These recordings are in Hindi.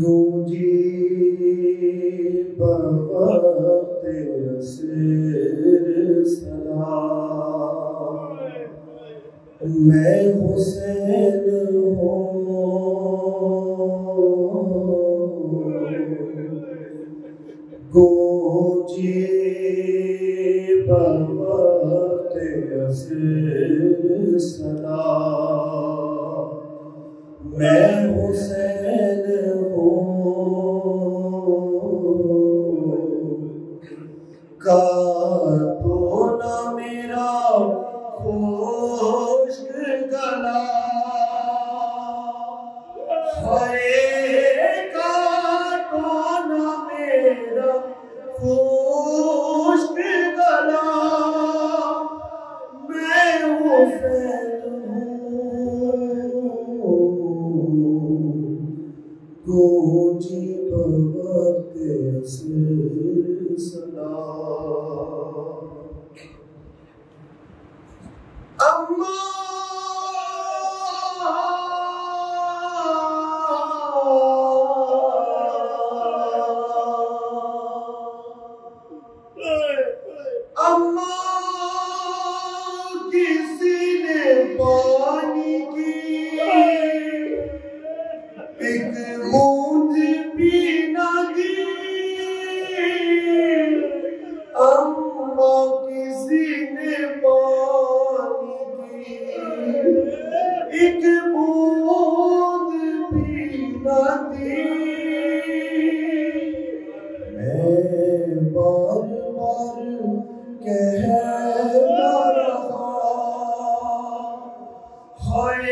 गूंजी बवक्ते सिर सदा मैं हुसैन हूँ गूंजी बवक्ते सिर सदा मैं हुसैन काटो ना मेरा खुश्क गला हाय काटो ना मेरा खुश्क गला मैं हुसैन गूंजी बवक्ते सिर सदा अम्मा अम्मा किसी ने पानी की एक बूंद भी न दी अम्मा किसी ने पानी की एक बूंद भी न दी मैं बार बार कहता रहा हाय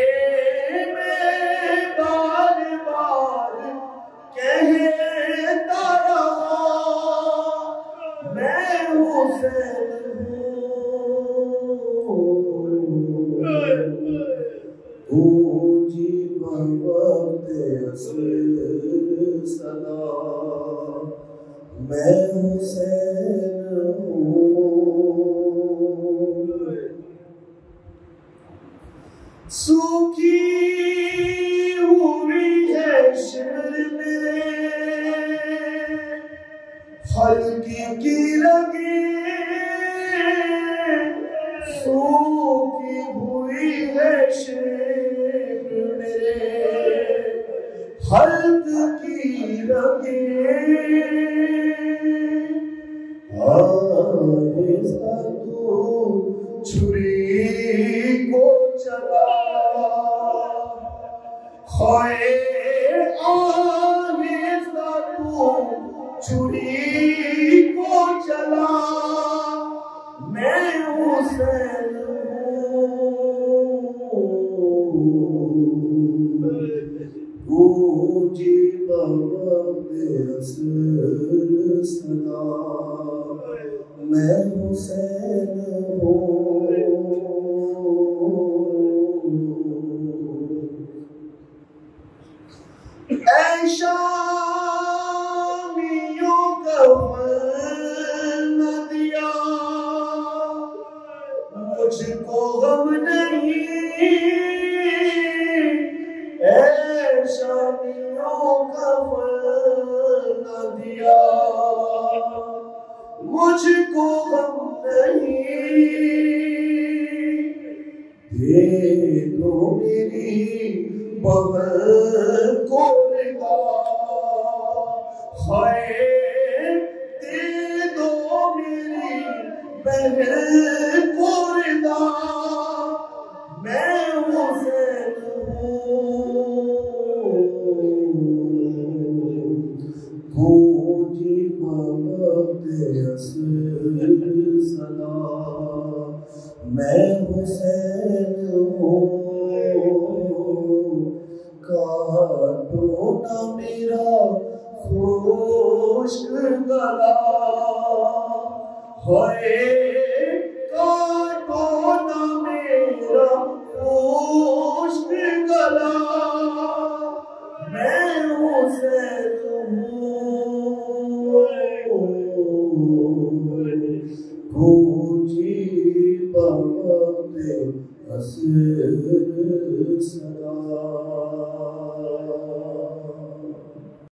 कहता रहा मैं हुसैन गूंजी बवक्ते सिर सदा मैं हुसैन सूखी हुई है शहर मेरे हल्की की लगी सूखी हुई है शहर मेरे हल्की लगी आहिस्ता तू छुरी को चला हाय आहिस्ता तू छुरी को चला मैं हुसैन गूंजी बवक्ते सिर सदा मैं हुसैन शामियों का न दिया मुझको गम नहीं शामियों का न दिया मुझको गम नहीं दे दो मेरी बगल को हाय दे दो मेरी बहन को रिदा मैं हुसैन गूंजी बवक्ते सिर सदा मैं हुसैन काटो ना मेरा खुश्क गला हाय काटो ना मेरा हुसैन गूंजी बवक्त असर सलाम।